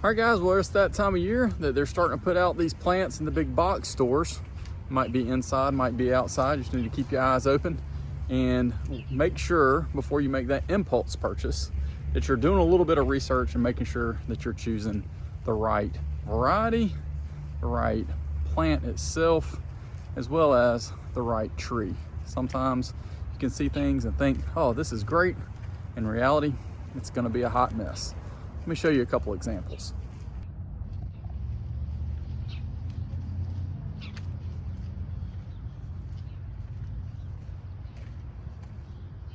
All right guys, well it's that time of year that they're starting to put out these plants in the big box stores. Might be inside, might be outside. You just need to keep your eyes open and make sure before you make that impulse purchase that you're doing a little bit of research and making sure that you're choosing the right variety, the right plant itself, as well as the right tree. Sometimes you can see things and think, oh, this is great. In reality, it's gonna be a hot mess. Let me show you a couple examples.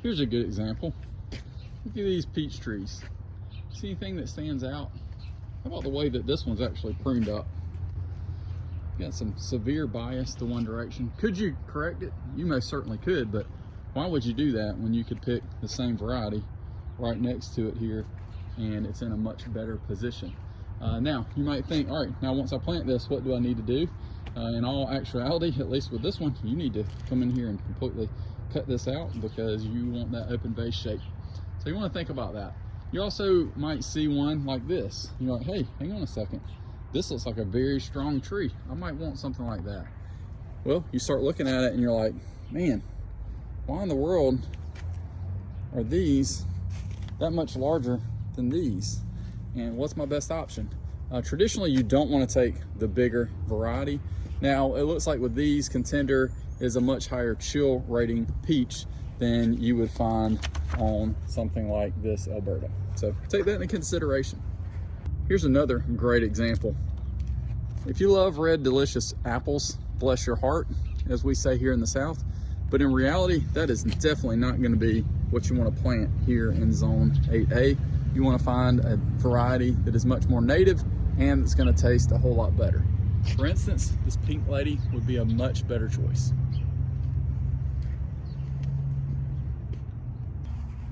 Here's a good example. Look at these peach trees. See anything that stands out? How about the way that this one's actually pruned up? Got some severe bias to one direction. Could you correct it? You most certainly could, but why would you do that when you could pick the same variety right next to it here and it's in a much better position? Now you might think, all right, now once I plant this, what do I need to do? In all actuality, at least with this one, you need to come in here and completely cut this out because you want that open vase shape. So you want to think about that. You also might see one like this. You're like, hey, hang on a second. This looks like a very strong tree. I might want something like that. Well, you start looking at it and you're like, man, why in the world are these that much larger than these? And what's my best option? Traditionally, you don't want to take the bigger variety. Now, it looks like with these, Contender is a much higher chill rating peach than you would find on something like this Alberta. So take that into consideration. Here's another great example. If you love red, delicious apples, bless your heart, as we say here in the South. But in reality, that is definitely not going to be what you want to plant here in Zone 8A. You want to find a variety that is much more native and it's going to taste a whole lot better. For instance, this Pink Lady would be a much better choice.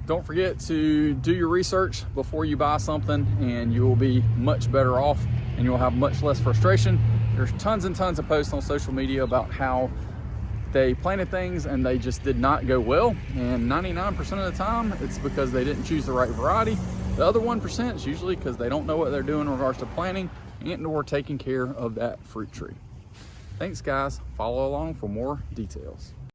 Don't forget to do your research before you buy something and you will be much better off and you'll have much less frustration. There's tons and tons of posts on social media about how they planted things and they just did not go well, and 99% of the time it's because they didn't choose the right variety. The other 1% is usually because they don't know what they're doing in regards to planting and or taking care of that fruit tree. Thanks guys, follow along for more details.